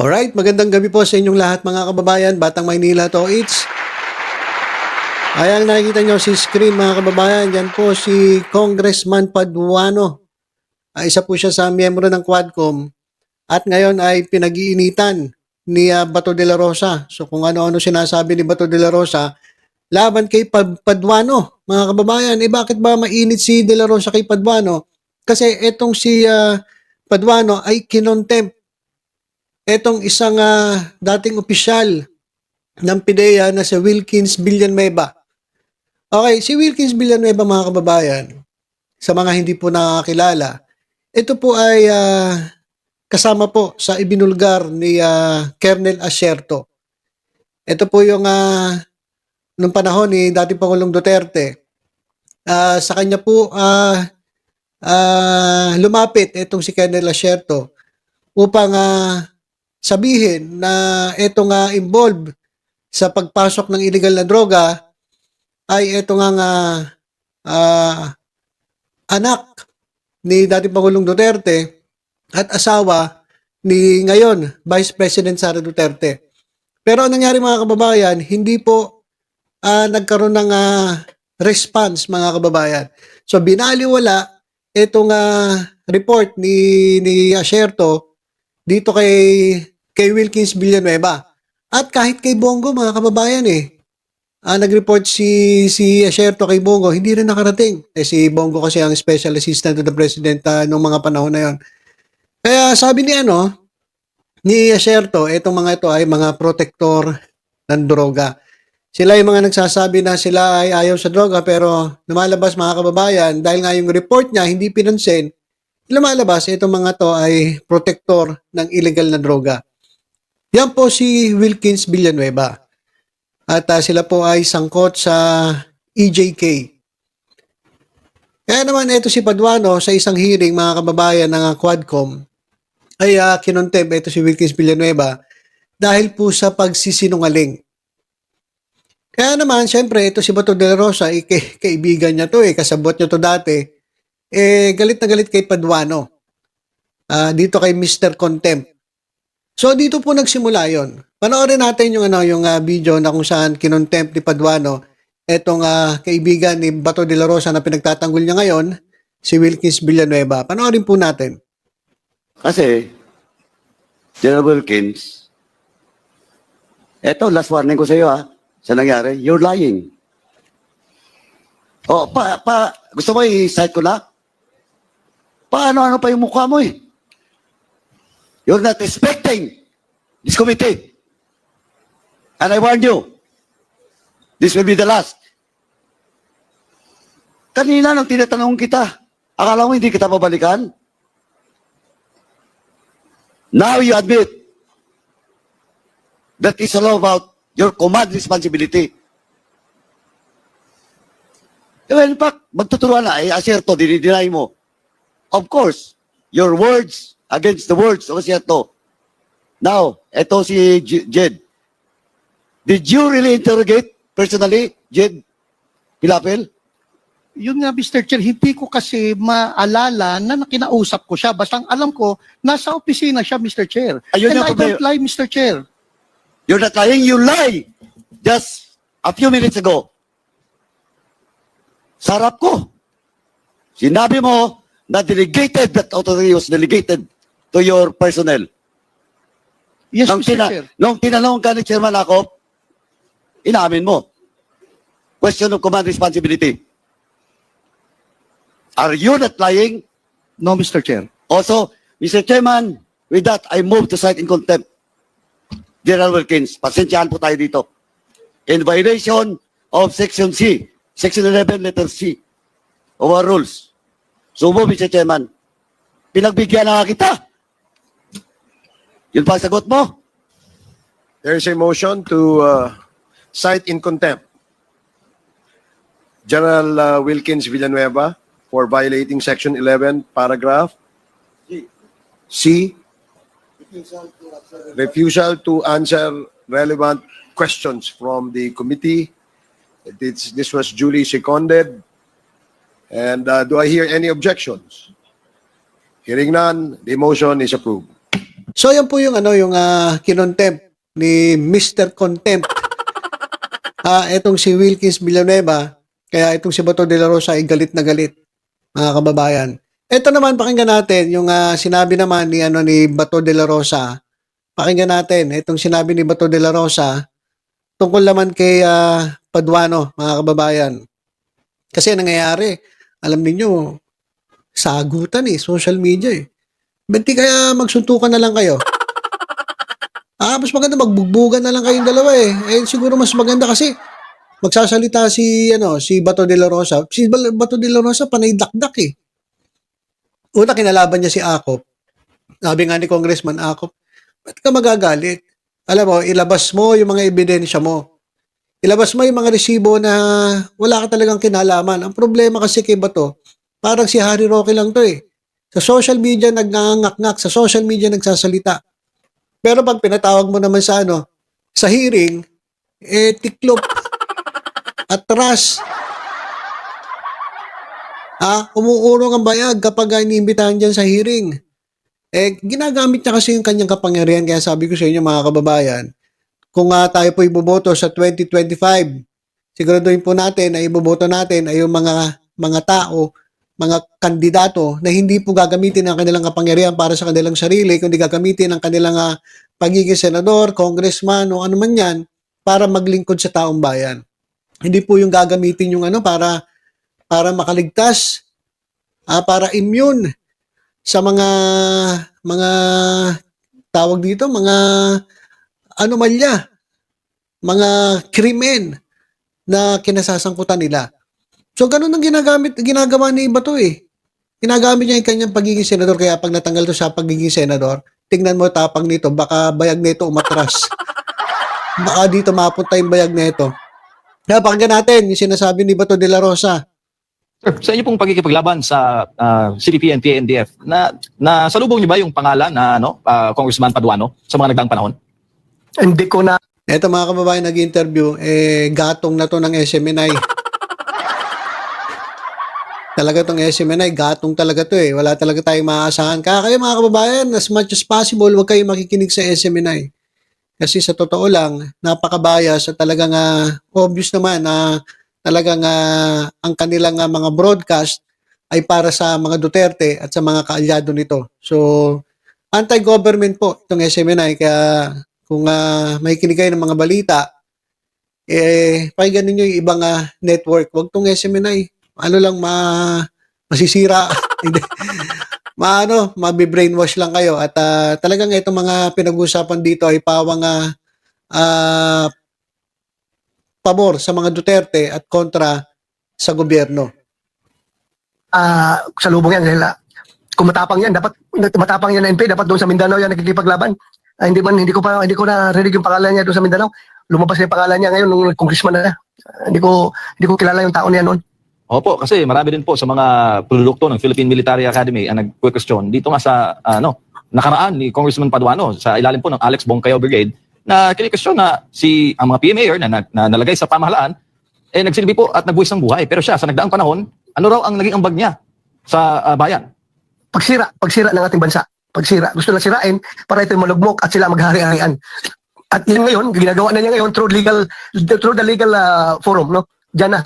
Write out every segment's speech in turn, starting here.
Alright, magandang gabi po sa inyong lahat mga kababayan, Batang Maynila to it's. Ayan, nakikita nyo si screen mga kababayan, yan po si Congressman Paduano. Isa po siya sa miyembro ng Quadcom at ngayon ay pinag-iinitan ni Bato de la Rosa. So kung ano-ano sinasabi ni Bato de la Rosa, laban kay Paduano mga kababayan. Bakit ba mainit si de la Rosa kay Paduano? Kasi etong si Paduano ay kinontempt etong isang dating opisyal ng PIDEA na si Wilkins Villanueva. Okay, si Wilkins Villanueva mga kababayan, sa mga hindi po nakakilala, ito po ay kasama po sa ibinulgar ni Colonel Acerto. Ito po yung nung panahon ni dating Pangulong Duterte, sa kanya po lumapit itong si Colonel Acerto upang sabihin na ito nga involved sa pagpasok ng illegal na droga ay ito nga anak ni dating Pangulong Duterte at asawa ni ngayon Vice President Sara Duterte. Pero anong nangyari mga kababayan, hindi po nagkaroon ng response mga kababayan. So binaliwala itong report ni Acerto dito kay Wilkins Villanueva. At kahit kay Bongo mga kababayan nag-report si Acerto kay Bongo, hindi rin nakarating. Si Bongo kasi ang special assistant to the president noong mga panahon na yon. Kaya sabi ni Acerto, itong mga ito ay mga protektor ng droga. Sila yung mga nagsasabi na sila ay ayaw sa droga pero lumalabas mga kababayan dahil nga yung report niya hindi pinansin, lumalabas itong mga to ay protektor ng illegal na droga. Yan po si Wilkins Villanueva. At sila po ay sangkot sa EJK. Kaya naman ito si Paduano sa isang hearing mga kababayan ng Quadcom ay kinontempt ito si Wilkins Villanueva dahil po sa pagsisinungaling. Kaya naman syempre ito si Bato de la Rosa kaibigan niya to kasabot niya to dati. Galit na galit kay Paduano. Dito kay Mr. Contempt. So dito po nagsimula yon. Panoorin natin yung video na kung saan kinontempt ni Paduano etong kaibigan ni Bato de la Rosa na pinagtatanggol niya ngayon, si Wilkins Villanueva. Panoorin po natin. Kasi, General Wilkins, eto, last warning ko sa iyo sa nangyari, you're lying. Gusto mo i-cite ko na? Paano pa yung mukha mo You're not respecting this committee. And I warn you, this will be the last. Kanina nang tinatanong kita, akala mo hindi kita babalikan? Now you admit that it's all about your command responsibility. In fact, magtuturuan na, Acerto, dinideny mo. Of course, your words against the words of Acerto. Now, eto si Jed. Did you really interrogate personally, Jed Pilapil? Yun nga, Mr. Chair, hindi ko kasi maalala na kinausap ko siya. Basta ang alam ko, nasa opisina siya, Mr. Chair. Ayun And I don't lie, Mr. Chair. You're not lying, you lie. Just a few minutes ago. Sarap ko. Sinabi mo na delegated, that authority was delegated to your personnel. Yes, Mr. Chair. Nung tinanong ka ni Chairman Akop, inamin mo. Question of command responsibility. Are you not lying? No, Mr. Chair. Also, Mr. Chairman, with that, I move to cite in contempt General Wilkins. Pasensyahan po tayo dito. In violation of Section C, Section 11, letter C, of our rules. So, Mr. Chairman, pinagbigyan na kita. Yun pa ang sagot mo? There is a motion to cite in contempt General Wilkins Villanueva for violating Section 11, paragraph C, refusal to answer relevant questions from the committee. This was duly seconded. And do I hear any objections? Hearing none, the motion is approved. So yan po yung yung kinontempt ni Mr. Contempt. Etong si Wilkins Villanueva, kaya itong si Bato de la Rosa ay galit na galit, mga kababayan. Ito naman, pakinggan natin yung sinabi naman ni Bato de la Rosa. Pakinggan natin itong sinabi ni Bato de la Rosa tungkol naman kay Paduano, mga kababayan. Kasi nangyayari, alam niyo, sagutan social media eh. Benti kaya magsuntukan na lang kayo. Mas maganda magbugbugan na lang kayong dalawa eh. Siguro mas maganda kasi magsasalita si Bato de la Rosa. Si Bato de la Rosa panay dakdak eh. Una kinalaban niya si Acop. Sabi nga ni Congressman Acop, ba't ka magagalit? Alam mo, ilabas mo yung mga ebidensya mo. Ilabas mo yung mga resibo na wala ka talagang kinalaman. Ang problema kasi kay Bato, parang si Harry Roque lang to eh. Sa social media nagngangak-ngak, sa social media nagsasalita. Pero pag pinatawag mo naman sa hearing, tiklop, atras. Umuurong ang bayag kapag iniimbitahan dyan sa hearing. Ginagamit niya kasi yung kanyang kapangyarihan. Kaya sabi ko sa inyo mga kababayan, kung tayo po iboboto sa 2025, siguraduhin po natin na iboboto natin ay yung mga tao, mga kandidato na hindi po gagamitin ang kanilang kapangyarihan para sa kanilang sarili, kundi gagamitin ang kanilang pagiging senador, congressman o ano man yan para maglingkod sa taong bayan. Hindi po yung gagamitin yung para makaligtas, para immune sa mga tawag dito, mga anomalya, mga krimen na kinasasangkutan nila. So, ganun ang ginagawa ni Bato eh. Ginagamit niya yung kanyang pagiging senador, kaya pag natanggal to sa pagiging senador, tingnan mo tapang nito, baka bayag nito umatras. Baka dito mapunta yung bayag nito. Kaya pakinggan natin yung sinasabi ni Bato de la Rosa. Sir, sa inyo pong pagkikipaglaban sa CPP and PNDF, na salubong niyo ba yung pangalan na Congressman Paduano sa mga nagdaang panahon? Hindi ko na Eto mga kababayan nag-interview, gatong na to ng SMNI. Talaga tong SMNI, gatong talaga to eh. Wala talaga tayong maaasahan. Kaya kayo mga kababayan, as much as possible, huwag kayo makikinig sa SMNI. Kasi sa totoo lang, napakabayas at talagang obvious naman na talagang ang kanilang mga broadcast ay para sa mga Duterte at sa mga kaalyado nito. So, anti-government po itong SMNI. Kaya kung makikinig kayo ng mga balita, pakinggan ninyo yung ibang network. Huwag itong SMNI. Masisira. Mabibrainwash lang kayo. At talagang itong mga pinag-uusapan dito ay pawang pabor sa mga Duterte at kontra sa gobyerno. Salubong yan dahil kung matapang yan dapat ng NP dapat doon sa Mindanao yan nakikipaglaban. Hindi ko narinig yung pangalan niya doon sa Mindanao. Lumabas yung pangalan niya ngayon nung congressman na. Hindi ko kilala yung tao niya noon. Opo, kasi marami din po sa mga produkto ng Philippine Military Academy ang nag-question dito nga sa nakaraan ni Congressman Paduano sa ilalim po ng Alex Bongkayo Brigade na kinikwestiyon na ang mga PMAer na nalagay sa pamahalaan nagsilbi po at nagbuwis ng buhay. Pero siya sa nagdaang panahon, ano raw ang naging ambag niya sa bayan? Pagsira ng ating bansa. Pagsira. Gusto na sirain para ito malugmok at sila maghari-harian. At yun ngayon, ginagawa na niya ngayon through the legal forum, no? Diyan na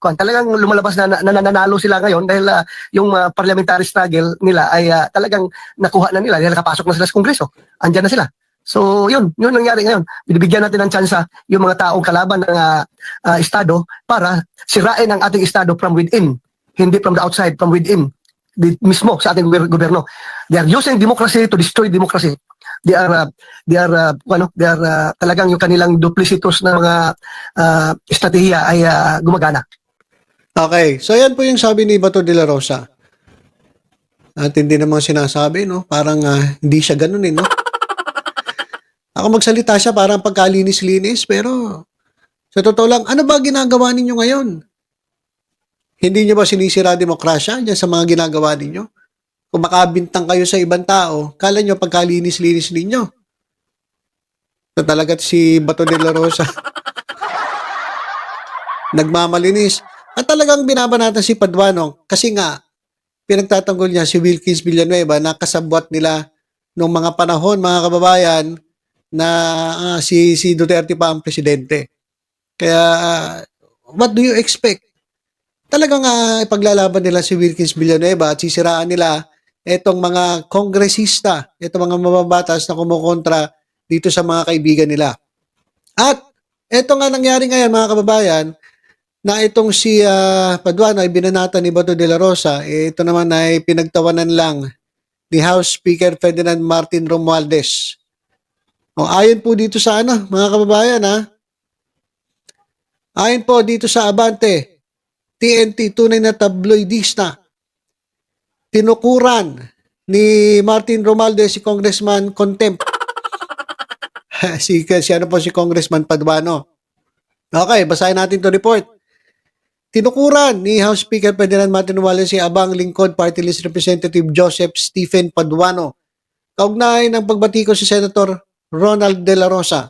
talagang lumalabas na nananalo sila ngayon dahil yung parliamentary struggle nila ay talagang nakuha na nila dahil nakapasok na sila sa Kongreso. Andyan na sila. So yun nangyari ngayon. Binibigyan natin ng tsansa yung mga taong kalaban ng Estado para sirain ang ating Estado from within, hindi from the outside, from within. Mismo sa ating gobyerno. They are using democracy to destroy democracy. They are talagang yung kanilang duplicitous na mga estratehiya ay gumagana. Okay, so yan po yung sabi ni Bato de la Rosa. At hindi naman sinasabi, no? Parang hindi siya ganun no? Ako magsalita siya parang pagkalinis-linis, pero sa totoo lang, ano ba ginagawa ninyo ngayon? Hindi nyo ba sinisira demokrasya dyan sa mga ginagawa ninyo? Kung makabintang kayo sa ibang tao, kala nyo pagkalinis-linis ninyo. So talaga si Bato de la Rosa. Nagmamalinis. At talagang binabanatan si Paduano kasi nga, pinagtatanggol niya si Wilkins Villanueva na kasabwat nila nung mga panahon, mga kababayan, na si Duterte pa ang presidente. Kaya, what do you expect? Talagang ipaglalaban nila si Wilkins Villanueva at sisiraan nila itong mga kongresista, itong mga mababatas na kumukontra dito sa mga kaibigan nila. At ito nga nangyari ngayon, mga kababayan, na itong si Paduano ay binanata ni Bato de la Rosa, ito naman ay pinagtawanan lang ni House Speaker Ferdinand Martin Romualdez. O, ayon po dito sa mga kababayan ayon po dito sa Abante, TNT, tunay na tabloidista, tinukuran ni Martin Romualdez si Congressman Contempt. si Congressman Paduano. Okay, basahin natin to report. Tinukuran ni House Speaker Ferdinand Martin Romualdez si Abang Lingkod Party List Representative Joseph Stephen Paduano kaugnay ng pagbatiko si Senator Ronald De La Rosa.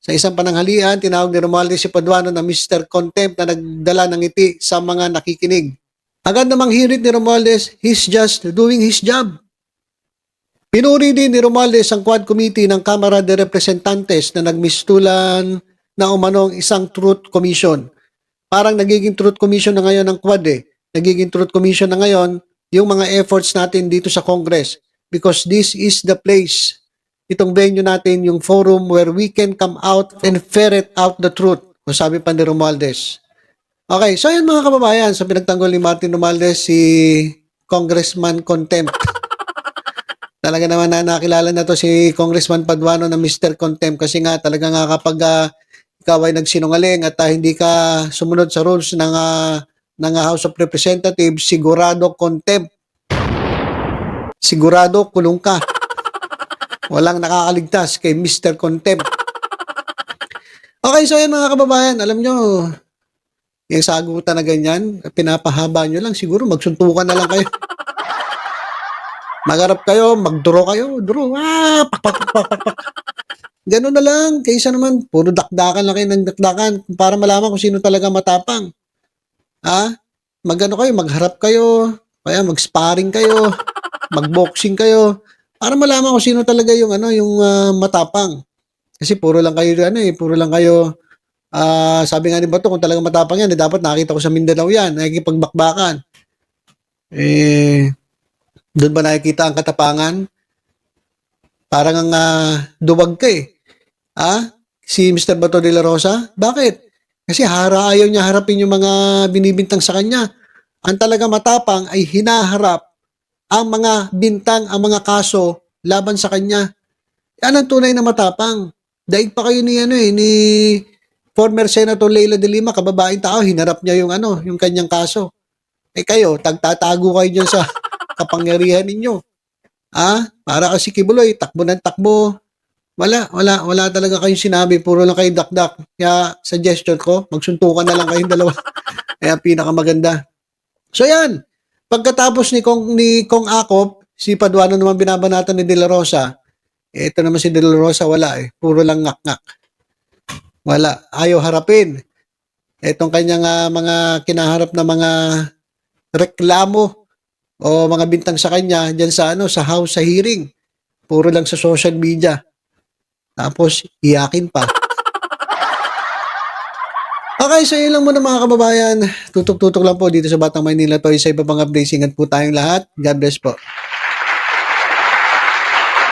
Sa isang pananghalian, tinawag ni Romualdez si Paduano na Mr. Contempt na nagdala ng ngiti sa mga nakikinig. Agad namang hirit ni Romualdez, he's just doing his job. Pinuri din ni Romualdez ang Quad Committee ng Kamara de Representantes na nagmistulan na umanong isang Truth Commission. Parang nagiging Truth Commission na ngayon ng Quad Nagiging Truth Commission na ngayon yung mga efforts natin dito sa Congress because this is the place, itong venue natin, yung forum where we can come out and ferret out the truth. O sabi pa ni Romualdez. Okay, so yan mga kababayan, sa pinagtanggol ni Martin Romualdez si Congressman Contempt. Talaga naman na nakilala na to si Congressman Paduano na Mr. Contempt kasi nga talaga nga kapag ikaw ay nagsinungaling at hindi ka sumunod sa rules ng House of Representatives, sigurado contempt. Sigurado kulong ka. Walang nakakaligtas kay Mr. Contempt. Okay, so yan mga kababayan, alam nyo, yung sagutan na ganyan, pinapahaba nyo lang, siguro magsuntukan na lang kayo. Magharap kayo, magduro kayo, duro, pak. Ganun na lang, kaysa naman, puro dakdakan lang kayo ng dakdakan para malaman kung sino talaga matapang. Magharap kayo, kaya mag-sparring kayo, mag-boxing kayo, para malaman kung sino talaga yung matapang. Kasi puro lang kayo sabi nga ni Bato, kung talaga matapang yan, dapat nakita ko sa Mindanao yan, nakikipagbakbakan. Doon ba nakikita ang katapangan? Parang duwag ka si Mr. Bato de la Rosa. Bakit? Kasi ayaw niya harapin yung mga binibintang sa kanya. Ang talaga matapang ay hinaharap ang mga bintang, ang mga kaso laban sa kanya. Yan ang tunay na matapang. Daig pa kayo ni former Senator Leila de Lima, kababaeng tao, hinarap niya yung kanyang kaso. Kayo, tagtatago kayo dyan sa kapangyarihan ninyo. Para kasi Kibuloy, takbo ng takbo. Wala talaga kayong sinabi, puro lang kayo dakdak. Kaya suggestion ko, magsuntukan na lang kayong dalawa. Kaya pinakamaganda. So yan, pagkatapos ni Kong Akop, si Paduano naman binabanatan ni De La Rosa. Ito naman si De La Rosa, wala puro lang ngak-ngak. Wala, ayaw harapin. Itong kanyang mga kinaharap na mga reklamo o mga bintang sa kanya diyan sa house, sa hearing. Puro lang sa social media. Tapos iyakin pa. Okay, so yun lang muna mga kababayan. Tutok-tutok lang po dito sa Batang Maynila to. Sa iba pang updates, ingat po tayong lahat. God bless po.